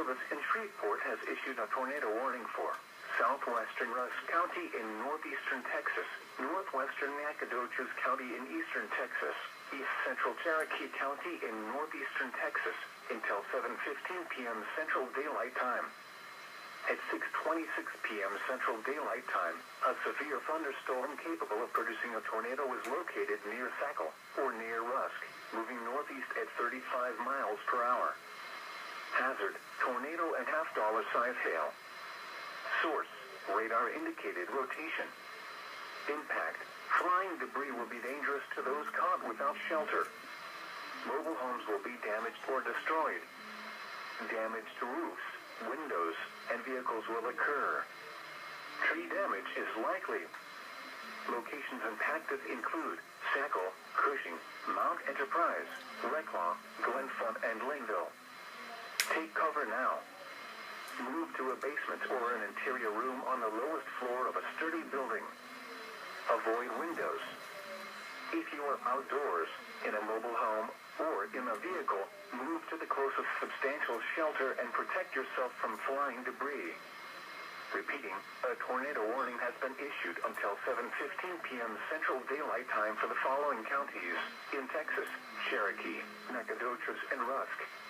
Service in Shreveport has issued a tornado warning for southwestern Rusk County in northeastern Texas, northwestern Nacogdoches County in eastern Texas, east central Cherokee County in northeastern Texas, until 7:15 p.m. Central Daylight Time. At 6:26 p.m. Central Daylight Time, a severe thunderstorm capable of producing a tornado was located near Sackle, or near Rusk, moving northeast at 35 miles per hour. Hazard, tornado and half-dollar size hail. Source, radar indicated rotation. Impact, flying debris will be dangerous to those caught without shelter. Mobile homes will be damaged or destroyed. Damage to roofs, windows, and vehicles will occur. Tree damage is likely. Locations impacted include Sackle, Cushing, Mount Enterprise, Reclaw, Glenfront, and Langville. Take cover now. Move to a basement or an interior room on the lowest floor of a sturdy building. Avoid windows. If you are outdoors, in a mobile home, or in a vehicle, move to the closest substantial shelter and protect yourself from flying debris. Repeating, a tornado warning has been issued until 7:15 p.m. Central Daylight Time for the following counties in Texas: Cherokee, Nacogdoches, and Rusk.